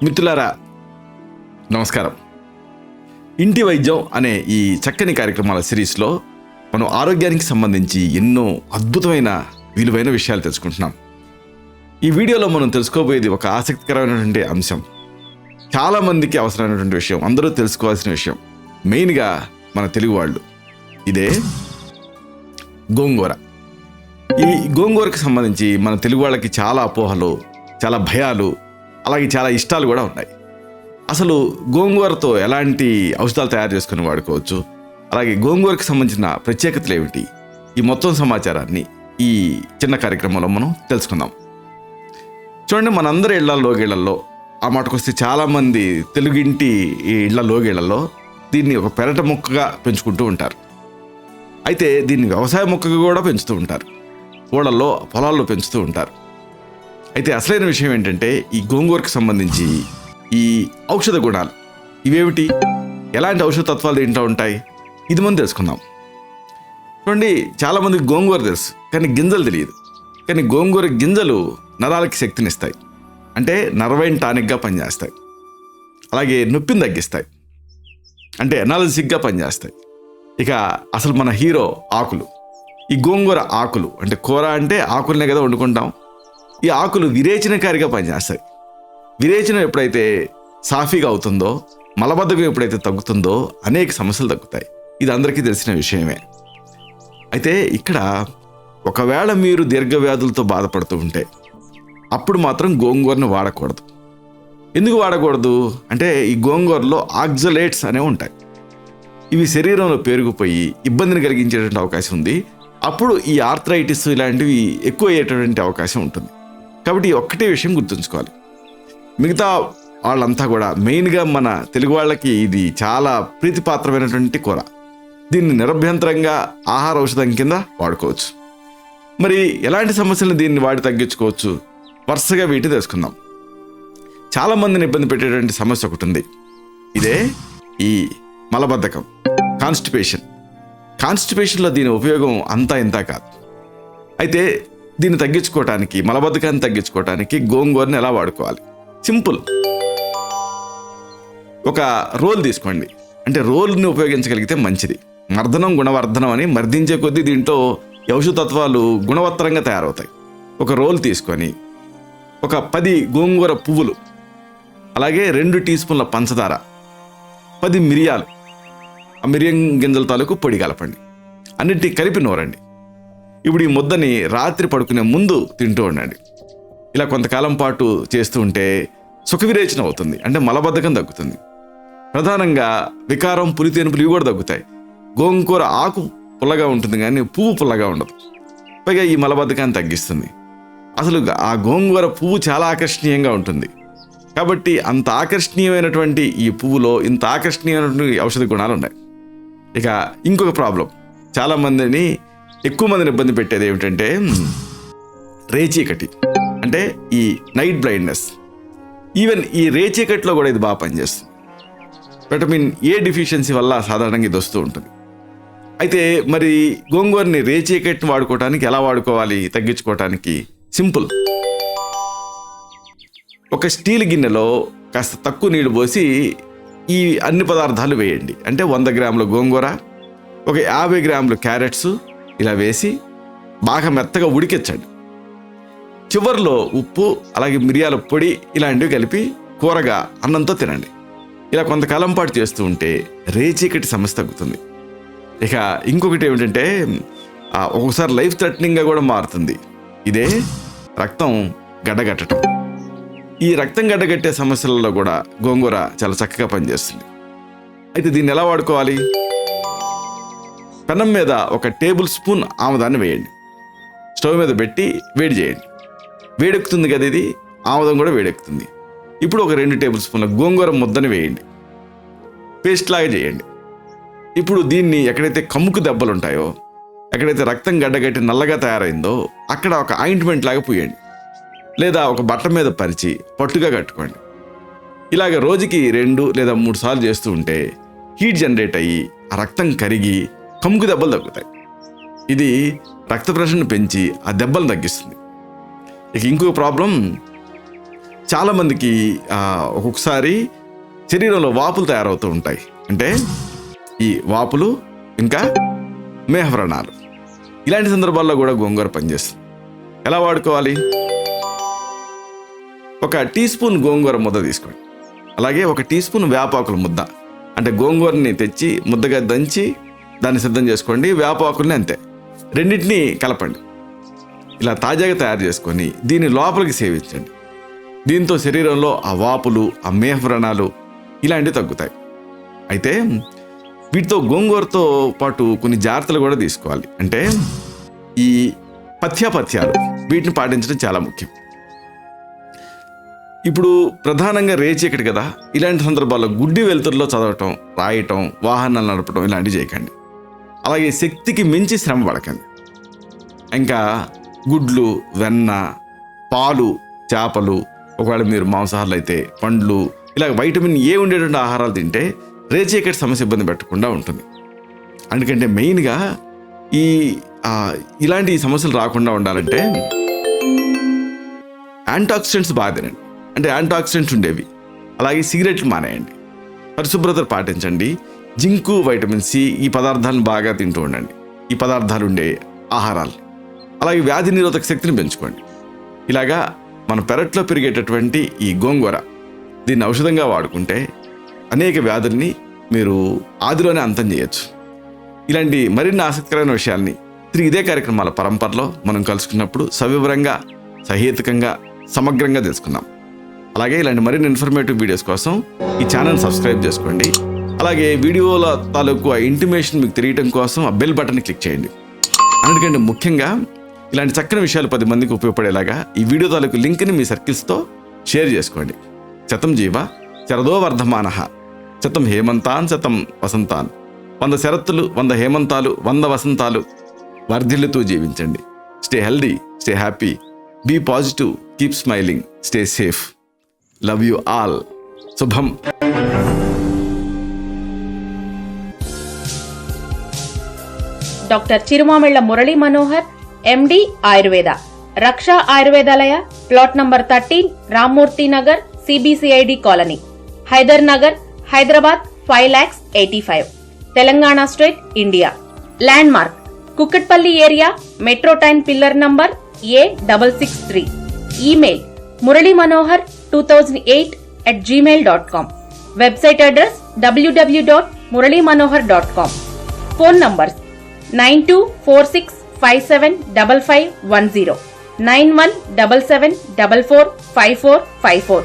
మిత్రులారా నమస్కారం. ఇంటి వైద్యం అనే ఈ చక్కని కార్యక్రమాల సిరీస్లో మనం ఆరోగ్యానికి సంబంధించి ఎన్నో అద్భుతమైన విలువైన విషయాలు తెలుసుకుంటున్నాం. ఈ వీడియోలో మనం తెలుసుకోబోయేది ఒక ఆసక్తికరమైనటువంటి అంశం, చాలామందికి అవసరమైనటువంటి విషయం, అందరూ తెలుసుకోవాల్సిన విషయం, మెయిన్గా మన తెలుగు వాళ్ళు. ఇదే గోంగూర. ఈ గోంగూరకు సంబంధించి మన తెలుగు వాళ్ళకి చాలా అపోహలు, చాలా భయాలు, అలాగే చాలా ఇష్టాలు కూడా ఉన్నాయి. అసలు గోంగూరతో ఎలాంటి ఔషధాలు తయారు చేసుకుని వాడుకోవచ్చు, అలాగే గోంగూరకు సంబంధించిన ప్రత్యేకతలు ఏమిటి, ఈ మొత్తం సమాచారాన్ని ఈ చిన్న కార్యక్రమంలో మనం తెలుసుకుందాం. చూడండి, మనందరి ఇళ్ల లోగిళ్లలో, ఆ మాటకొస్తే చాలామంది తెలుగింటి ఈ ఇళ్ల లోగిళ్లలో దీన్ని ఒక పెరట మొక్కగా పెంచుకుంటూ ఉంటారు. అయితే దీన్ని వ్యవసాయ మొక్కగా కూడా పెంచుతూ ఉంటారు, ఊళ్ళల్లో పొలాల్లో పెంచుతూ ఉంటారు. అయితే అసలైన విషయం ఏంటంటే, ఈ గోంగూరకు సంబంధించి ఈ ఔషధ గుణాలు ఇవేమిటి, ఎలాంటి ఔషధ తత్వాలు దీంట్లో ఉంటాయి, ఇది మనం తెలుసుకుందాం. చూడండి, చాలామందికి గోంగూర తెలుసు కానీ గింజలు తెలియదు. కానీ గోంగూర గింజలు నరాలకి శక్తినిస్తాయి, అంటే నర్వైన్ టానిక్గా పనిచేస్తాయి. అలాగే నొప్పిని తగ్గిస్తాయి, అంటే ఎనాలజిక్గా పనిచేస్తాయి. ఇక అసలు మన హీరో ఆకులు, ఈ గోంగూర ఆకులు, అంటే కూర అంటే ఆకులనే కదా వండుకుంటాం. ఈ ఆకులు విరేచనకారిగా పనిచేస్తాయి. విరేచనం ఎప్పుడైతే సాఫీగా అవుతుందో, మలబద్ధకం ఎప్పుడైతే తగ్గుతుందో అనేక సమస్యలు తగ్గుతాయి. ఇది అందరికీ తెలిసిన విషయమే. అయితే ఇక్కడ ఒకవేళ మీరు దీర్ఘవ్యాధులతో బాధపడుతూ ఉంటే అప్పుడు మాత్రం గోంగూరను వాడకూడదు. ఎందుకు వాడకూడదు అంటే, ఈ గోంగూరలో ఆక్సలేట్స్ అనేవి ఉంటాయి. ఇవి శరీరంలో పేరుకుపోయి ఇబ్బందిని కలిగించేటువంటి అవకాశం ఉంది. అప్పుడు ఈ ఆర్థరైటిస్ ఇలాంటివి ఎక్కువ అయ్యేటటువంటి అవకాశం ఉంటుంది. కాబట్టి ఒక్కటే విషయం గుర్తుంచుకోవాలి. మిగతా వాళ్ళంతా కూడా, మెయిన్గా మన తెలుగు వాళ్ళకి ఇది చాలా ప్రీతిపాత్రమైనటువంటి కూర. దీన్ని నిరభ్యంతరంగా ఆహార ఔషధం కింద వాడుకోవచ్చు. మరి ఎలాంటి సమస్యలను దీన్ని వాడి తగ్గించుకోవచ్చు, వరుసగా వీటి తెలుసుకుందాం. చాలామందిని ఇబ్బంది పెట్టేటువంటి సమస్య ఒకటి ఉంది. ఇదే ఈ మలబద్ధకం, కాన్స్టిపేషన్. కాన్స్టిపేషన్లో దీని ఉపయోగం అంతా ఇంత కాదు. అయితే దీన్ని తగ్గించుకోవటానికి, మలబద్ధకాన్ని తగ్గించుకోవటానికి గోంగూరని ఎలా వాడుకోవాలి? సింపుల్. ఒక రోల్ తీసుకోండి, అంటే రోల్ని ఉపయోగించగలిగితే మంచిది. మర్దనం గుణవర్ధనం అని, మర్దించే కొద్దీ దీంట్లో ఔషధ తత్వాలు గుణవత్తరంగా తయారవుతాయి. ఒక రోల్ తీసుకొని ఒక 10 గోంగూర పువ్వులు, అలాగే 2 టీ స్పూన్ల పంచదార, 10 మిరియాలు, ఆ మిరియం గింజల తాలూకు పొడి కలపండి. అన్నింటినీ కలిపి నూరండి. ఇప్పుడు ఈ ముద్దని రాత్రి పడుకునే ముందు తింటూ ఉండండి. ఇలా కొంతకాలం పాటు చేస్తూ ఉంటే సుఖ విరేచన అవుతుంది, అంటే మలబద్ధకం తగ్గుతుంది. ప్రధానంగా వికారం, పులితేనుపులు ఇవి కూడా తగ్గుతాయి. గోంగూర ఆకు పుల్లగా ఉంటుంది కానీ పువ్వు పుల్లగా ఉండదు. పైగా ఈ మలబద్ధకాన్ని తగ్గిస్తుంది. అసలు ఆ గోంగూర పువ్వు చాలా ఆకర్షణీయంగా ఉంటుంది. కాబట్టి అంత ఆకర్షణీయమైనటువంటి ఈ పువ్వులో ఇంత ఆకర్షణీయమైనటువంటి ఔషధ గుణాలు ఉన్నాయి. ఇక ఇంకొక ప్రాబ్లం, చాలామందిని, ఎక్కువ మందిని ఇబ్బంది పెట్టేది ఏమిటంటే రేచీకటి, అంటే ఈ నైట్ బ్లైండ్నెస్. ఈవెన్ ఈ రేచీకట్లో కూడా ఇది బాగా పనిచేస్తుంది. విటమిన్ ఏ డిఫిషియన్సీ వల్ల సాధారణంగా ఇది వస్తూ ఉంటుంది. అయితే మరి గోంగూరని రేచీకట్ని వాడుకోవటానికి ఎలా వాడుకోవాలి, తగ్గించుకోవటానికి సింపుల్. ఒక స్టీల్ గిన్నెలో కాస్త తక్కువ నీళ్లు పోసి ఈ అన్ని పదార్థాలు వేయండి. అంటే 100 గ్రాముల గోంగూర, ఒక 50 గ్రాములు క్యారెట్స్ ఇలా వేసి బాగా మెత్తగా ఉడికించండి. చివరిలో ఉప్పు, అలాగే మిరియాల పొడి ఇలాంటివి కలిపి కూరగా అన్నంతో తినండి. ఇలా కొంతకాలం పాటు చేస్తూ ఉంటే రేచీకటి సమస్య తగ్గుతుంది. ఇక ఇంకొకటి ఏమిటంటే, ఒక్కొక్కసారి లైఫ్ థ్రెటనింగ్గా కూడా మారుతుంది. ఇదే రక్తం గడ్డగట్టడం. ఈ రక్తం గడ్డగట్టే సమస్యలలో కూడా గోంగూర చాలా చక్కగా పనిచేస్తుంది. అయితే దీన్ని ఎలా వాడుకోవాలి? పెనం మీద ఒక టేబుల్ స్పూన్ ఆముదాన్ని వేయండి. స్టవ్ మీద పెట్టి వేడి చేయండి. వేడెక్కుతుంది కదా, ఇది ఆముదం కూడా వేడెక్కుతుంది. ఇప్పుడు ఒక 2 టేబుల్ స్పూన్ల గోంగూర ముద్దని వేయండి. పేస్ట్ లాగా చేయండి. ఇప్పుడు దీన్ని ఎక్కడైతే కమ్ముకు దెబ్బలు ఉంటాయో, ఎక్కడైతే రక్తం గడ్డగట్టి నల్లగా తయారైందో అక్కడ ఒక ఆయింట్మెంట్ లాగా పూయండి. లేదా ఒక బట్ట మీద పరిచి పట్టుగా కట్టుకోండి. ఇలాగ రోజుకి 2 లేదా 3 సార్లు చేస్తూ ఉంటే హీట్ జనరేట్ అయ్యి ఆ రక్తం కరిగి కమ్ముకు దెబ్బలు తగ్గుతాయి. ఇది రక్త ప్రెషర్ని పెంచి ఆ దెబ్బలు తగ్గిస్తుంది. ఇక ఇంకొక ప్రాబ్లం, చాలామందికి ఒక్కొక్కసారి శరీరంలో వాపులు తయారవుతూ ఉంటాయి. అంటే ఈ వాపులు ఇంకా మేహవ్రణాలు. ఇలాంటి సందర్భాల్లో కూడా గోంగూర పనిచేస్తుంది. ఎలా వాడుకోవాలి? 1 టీ స్పూన్ గోంగూర ముద్ద తీసుకోండి. అలాగే 1 టీ స్పూన్ వేపాకుల ముద్ద, అంటే గోంగూరని తెచ్చి ముద్దగా దంచి దాన్ని సిద్ధం చేసుకోండి. వేపాకుల్ని అంతే, రెండింటినీ కలపండి. ఇలా తాజాగా తయారు చేసుకొని దీన్ని లోపలికి సేవించండి. దీంతో శరీరంలో ఆ వాపులు, ఆ మేహవ్రణాలు ఇలాంటివి తగ్గుతాయి. అయితే వీటితో గోంగూరతో పాటు కొన్ని జాగ్రత్తలు కూడా తీసుకోవాలి. అంటే ఈ పథ్యాలు వీటిని పాటించడం చాలా ముఖ్యం. ఇప్పుడు ప్రధానంగా రేచీకటి కదా, ఇలాంటి సందర్భాల్లో గుడ్డి వెలుతురులో చదవటం, రాయటం, వాహనాలు నడపడం ఇలాంటివి చేయకండి. అలాగే శక్తికి మించి శ్రమ పడకండి. ఇంకా గుడ్లు, వెన్న, పాలు, చేపలు, ఒకవేళ మీరు మాంసాహారులు అయితే పండ్లు, ఇలా వైటమిన్ ఏ ఉండేటువంటి ఆహారాలు తింటే రేచీకటి సమస్య ఇబ్బంది పెట్టకుండా ఉంటుంది. అందుకంటే మెయిన్గా ఇలాంటి సమస్యలు రాకుండా ఉండాలంటే యాంటాక్సిడెంట్స్ బాగా తినండి. అంటే యాంటాక్సిడెంట్స్ ఉండేవి. అలాగే సిగరెట్లు మానేయండి. పరిశుభ్రత పాటించండి. జింకు, వైటమిన్ సి ఈ పదార్థాలను బాగా తింటూ ఉండండి. ఈ పదార్థాలు ఉండే ఆహారాలు. అలాగే వ్యాధి నిరోధక శక్తిని పెంచుకోండి. ఇలాగా మన పెరట్లో పెరిగేటటువంటి ఈ గోంగూర, దీన్ని ఔషధంగా వాడుకుంటే అనేక వ్యాధుల్ని మీరు ఆదిలోనే అంతం చేయొచ్చు. ఇలాంటి మరిన్ని ఆసక్తికరమైన విషయాల్ని తిరిగి ఇదే కార్యక్రమాల పరంపరలో మనం కలుసుకున్నప్పుడు సవివరంగా, సహేతుకంగా, సమగ్రంగా తెలుసుకుందాం. అలాగే ఇలాంటి మరిన్ని ఇన్ఫర్మేటివ్ వీడియోస్ కోసం ఈ ఛానల్ సబ్స్క్రైబ్ చేసుకోండి. అలాగే వీడియోల తాలూకు ఆ ఇంటిమేషన్ మీకు తెలియటం కోసం ఆ బెల్ బటన్ని క్లిక్ చేయండి. అందుకంటే ముఖ్యంగా ఇలాంటి చక్కని విషయాలు 10 మందికి ఉపయోగపడేలాగా ఈ వీడియో తాలూకు లింక్ని మీ సర్కిల్స్తో షేర్ చేసుకోండి. శతం జీవ శరదో వర్ధమానః, శతం హేమంతాన్ శతం వసంతాన్. 100 శరత్తులు, 100 హేమంతాలు, 100 వసంతాలు వర్ధిల్లుతూ జీవించండి. Stay healthy, stay happy, be positive, keep smiling, stay safe. Love you all. శుభం. Doctor Chirumamilla Murali Manohar, MD Ayurveda, Raksha Ayurvedalaya, plot number 13, Rammurthy Nagar, CBCID colony, Hydernagar, Hyderabad 5,85,000, Telangana state, India. Landmark Kukatpally area, metro train pillar number A663. Email muralymanohar2008@gmail.com. Website address www.muralymanohar.com. Phone numbers 9246575510, 9177445454.